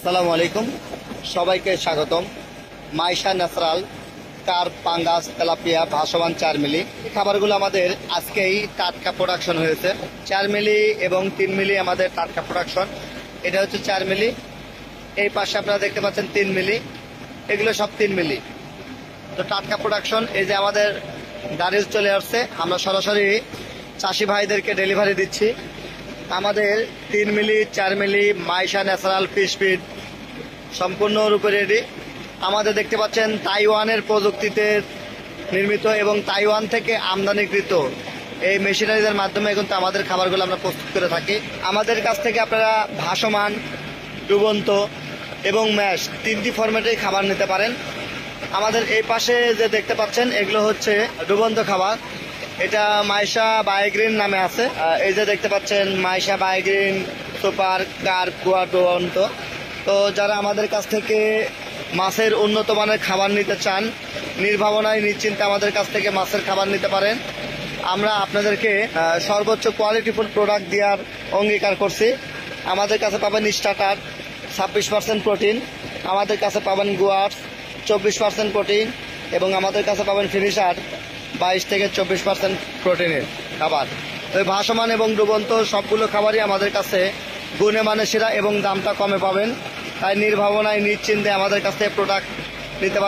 আসসালামু আলাইকুম, সবাইকে স্বাগতম। মাইশা ন্যাচারাল কার্প, পাঙ্গাস, তেলাপিয়া, ভাসমান 4 মিলি এই খাবারগুলো আমাদের আজকেই টাটকা প্রোডাকশন হয়েছে। 4 মিলি এবং 3 মিলি আমাদের টাটকা প্রোডাকশন। এটা হচ্ছে 4 মিলি, এই পাশে আপনারা দেখতে পাচ্ছেন 3 মিলি, এগুলো সব 3 মিলি। তো টাটকা প্রোডাকশন, এই যে আমাদের গাড়ি চলে আসছে, আমরা সরাসরি চাষি ভাইদেরকে ডেলিভারি দিচ্ছি। আমাদের 3 মিলি 4 মিলি মাইশা ন্যাচারাল ফিশ ফিড সম্পূর্ণরূপে রেডি। আমাদের দেখতে পাচ্ছেন তাইওয়ানের প্রযুক্তিতে নির্মিত এবং তাইওয়ান থেকে আমদানিকৃত এই মেশিনারিদের মাধ্যমে কিন্তু আমাদের খাবারগুলো আমরা প্রস্তুত করে থাকি। আমাদের কাছ থেকে আপনারা ভাসমান, ডুবন্ত এবং ম্যাশ 3টি ফরম্যাটেই খাবার নিতে পারেন। আমাদের এই পাশে যে দেখতে পাচ্ছেন এগুলো হচ্ছে ডুবন্ত খাবার, এটা মাইশা বায়োগ্রিন নামে আছে। এই যে দেখতে পাচ্ছেন মাইশা বায়োগ্রিন, সুপার, কার্প, গোয়া, ডুবন্ত। তো যারা আমাদের কাছ থেকে মাছের উন্নত মানের খাবার নিতে চান, নির্ভাবনায় নিশ্চিন্তে আমাদের কাছ থেকে মাছের খাবার নিতে পারেন। আমরা আপনাদেরকে সর্বোচ্চ কোয়ালিটিফুল প্রোডাক্ট দেওয়ার অঙ্গীকার করছি। আমাদের কাছে পাবেন স্টার্টার 26% প্রোটিন, আমাদের কাছে পাবেন গুয়ার্স 24% প্রোটিন এবং আমাদের কাছে পাবেন ফিনিশার 22 থেকে 24% প্রোটিনের খাবার। তো ভাসমান এবং ডুবন্ত সবগুলো খাবারই আমাদের কাছে গুণে মানে সেরা এবং দামটা কমে পাবেন। তাই নির্ভাবনায় নিশ্চিন্তে আমাদের কাছ থেকে প্রোডাক্ট নিতে পারেন।